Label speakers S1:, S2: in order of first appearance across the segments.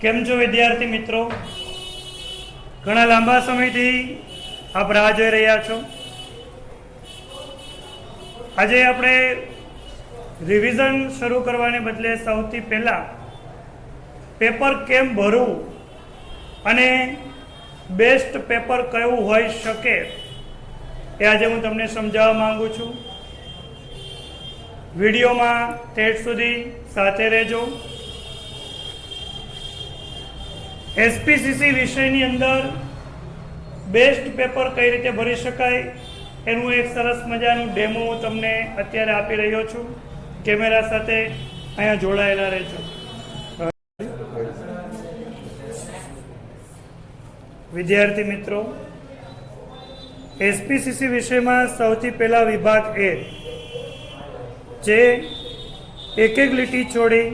S1: કેમ છો વિદ્યાર્થી મિત્રો? ઘણા લાંબા સમયથી આપ રાહ જોઈ રહ્યા છો. આજે આપણે રિવિઝન શરૂ કરવાને બદલે સૌથી પહેલાં પેપર કેમ ભરવું અને બેસ્ટ પેપર કયું હોઈ શકે એ આજે હું તમને સમજાવવા માંગુ છું. વિડીયોમાં ઠેઠ સુધી સાથે રહેજો. એસપીસીસી વિષયની અંદર બેસ્ટ પેપર કઈ રીતે ભરી શકાય એનું એક સરસ મજાનું ડેમો હું તમને અત્યારે આપી રહ્યો છું. કેમેરા સાથે અહીંયા જોડાયેલા રહેજો. વિદ્યાર્થી મિત્રો, એસપીસીસી વિષયમાં સૌથી પહેલા વિભાગ એ, જે એક એક લીટી છોડી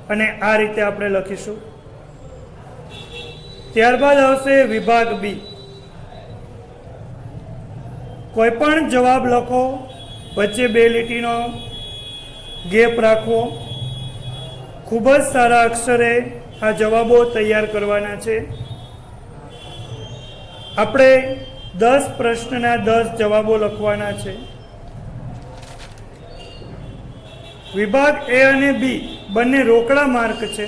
S1: અને આ રીતે આપણે લખીશું. ત્યારબાદ આવશે વિભાગ બી. કોઈ પણ જવાબ લખો, વચ્ચે બે લીટીનો ગેપ રાખવો. ખૂબ જ સારા અક્ષરે આ જવાબો તૈયાર કરવાના છે. આપણે 10 પ્રશ્નના 10 જવાબો લખવાના છે. વિભાગ એ અને બી બંને રોકડા માર્ક છે.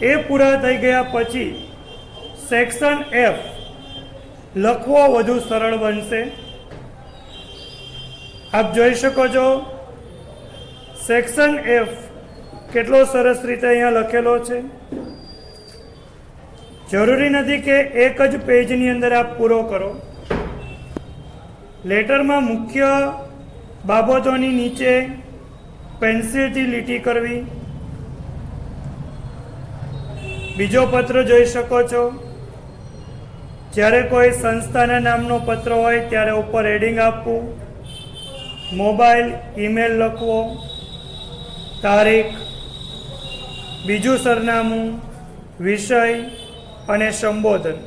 S1: એ પૂરા થઈ ગયા પછી સેક્શન એફ લખવો વધુ સરળ બનશે. આપ જોઈ શકો છો સેક્શન એફ કેટલો સરસ રીતે અહીંયા લખેલો છે. જરૂરી નથી કે એક જ પેજની અંદર આપ પૂરો કરો. લેટરમાં મુખ્ય બાબતોની નીચે પેન્સિલથી લીટી કરવી. બીજો પત્ર જોઈ શકો છો. જ્યારે કોઈ સંસ્થાના નામનો પત્ર હોય ત્યારે ઉપર હેડિંગ આપવું, મોબાઈલ ઈમેલ લખવો, તારીખ, બીજું સરનામું, વિષય અને સંબોધન.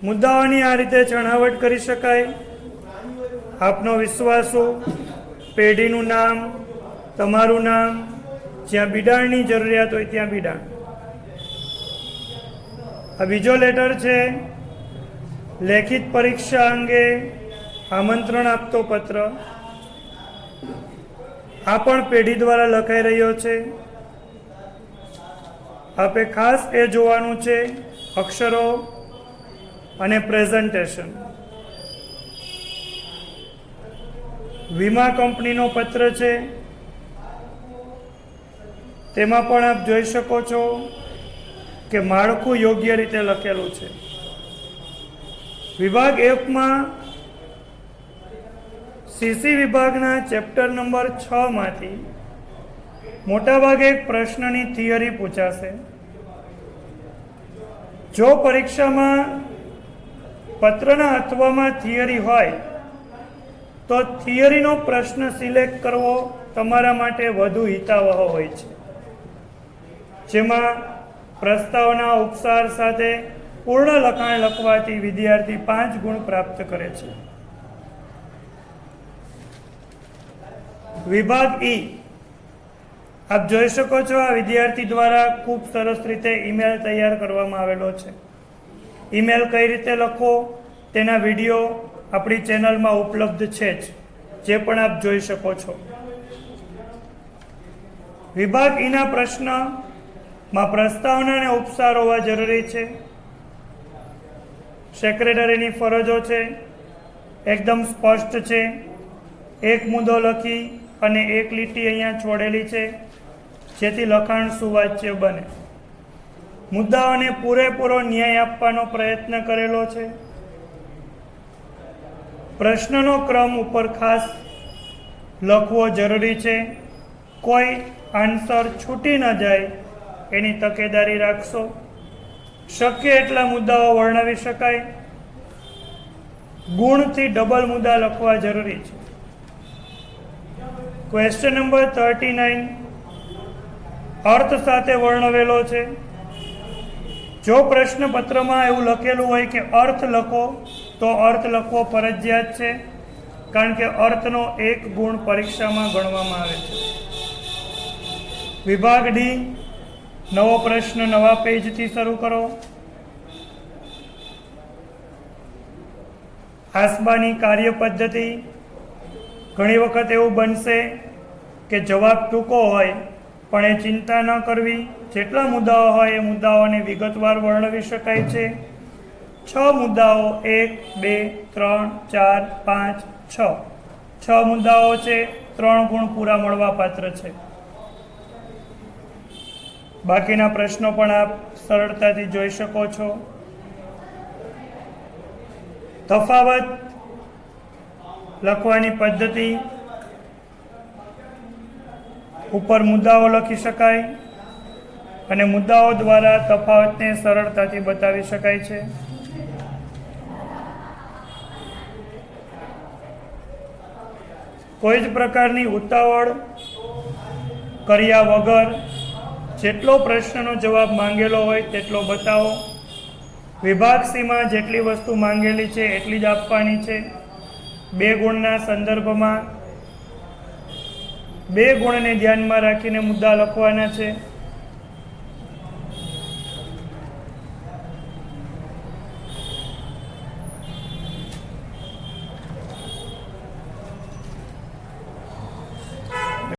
S1: મુદ્દાઓની આ રીતે છણાવટ કરી શકાય. આપનો વિશ્વાસુ, પેઢીનું નામ, તમારું નામ, જ્યાં બિડાણની જરૂરિયાત હોય ત્યાં બિડાણ. આ બીજો લેટર છે લેખિત પરીક્ષા અંગે આમંત્રણ આપતો પત્ર. આ પણ પેઢી દ્વારા લખાઈ રહ્યો છે. આપે ખાસ એ જોવાનું છે અક્ષરો અને પ્રેઝન્ટેશન. વીમા કંપનીનો પત્ર છે. તેમાં પણ આપ જોઈ શકો છો કે માળખું યોગ્ય રીતે લખેલું છે. વિભાગ એફમાં સીસી વિભાગના ચેપ્ટર નંબર 6 માંથી મોટાભાગે એક પ્રશ્નની થિયરી પૂછાશે. જો પરીક્ષામાં પત્રના અથવામાં થિયરી હોય તો થિયરીનો પ્રશ્ન સિલેક્ટ કરવો તમારા માટે વધુ હિતાવહ હોય છે. જેમાં પ્રસ્તાવના ઉપસાર સાથે પૂર્ણ લખાણ લખવાથી વિદ્યાર્થી 5 ગુણ પ્રાપ્ત કરે છે. વિભાગ ઈ, આપ જોઈ શકો છો આ વિદ્યાર્થી દ્વારા ખૂબ સરસ રીતે ઈમેલ તૈયાર કરવામાં આવેલો છે. ઈમેલ કઈ રીતે લખવો તેના વિડીયો આપણી ચેનલમાં ઉપલબ્ધ છે જ, જે પણ આપ જોઈ શકો છો. વિભાગ ઈના પ્રશ્નમાં પ્રસ્તાવના અને ઉપસાર હોવા જરૂરી છે. સેક્રેટરીની ફરજો છે, એકદમ સ્પષ્ટ છે. એક મુદ્દો લખી અને એક લીટી અહીંયા છોડેલી છે, જેથી લખાણ સુવાચ્ય બને. મુદ્દાઓને પૂરેપૂરો ન્યાય આપવાનો પ્રયત્ન કરેલો છે. પ્રશ્નનો ક્રમ ઉપર ખાસ લખવો જરૂરી છે. કોઈ આન્સર છૂટી ન જાય એની તકેદારી રાખશો. શક્ય એટલા મુદ્દાઓ વર્ણવી શકાય. ગુણથી ડબલ મુદ્દા લખવા જરૂરી છે. ક્વેશ્ચન નંબર 39 અર્થ સાથે વર્ણવેલો છે. જો પ્રશ્નપત્રમાં એવું લખેલું હોય કે અર્થ લખો, તો અર્થ લખવો ફરજિયાત છે, કારણ કે અર્થનો 1 ગુણ પરીક્ષામાં ગણવામાં આવે છે. વિભાગ ડી, નવો પ્રશ્ન નવા પેજથી શરૂ કરો. આસબાની કાર્ય પદ્ધતિ. ઘણી વખત એવું બનશે કે જવાબ ટૂંકો હોય પણ એ ચિંતા ન કરવી. જેટલા મુદ્દાઓ હોય એ મુદ્દાઓને વિગતવાર વર્ણવી શકાય છે. 6 મુદ્દાઓ 1, 2, 3, 4, 5, 6 6 મુદ્દાઓ છે. 3 ગુણ પૂરા મળવા પાત્ર છે. બાકીના પ્રશ્નો પણ આપ સરળતાથી જોઈ શકો છો. તફાવત લખવાની પદ્ધતિ. ઉપર મુદ્દાઓ લખી શકાય અને મુદ્દાઓ દ્વારા તફાવતને સરળતાથી બતાવી શકાય છે. કોઈ જ પ્રકારની ઉતાવળ કર્યા વગર જેટલો પ્રશ્નનો જવાબ માંગેલો હોય તેટલો બતાવો. વિભાગ સીમાં જેટલી વસ્તુ માંગેલી છે એટલી જ આપવાની છે. 2 ગુણના સંદર્ભમાં 2 ગુણને ધ્યાનમાં રાખીને મુદ્દા લખવાના છે.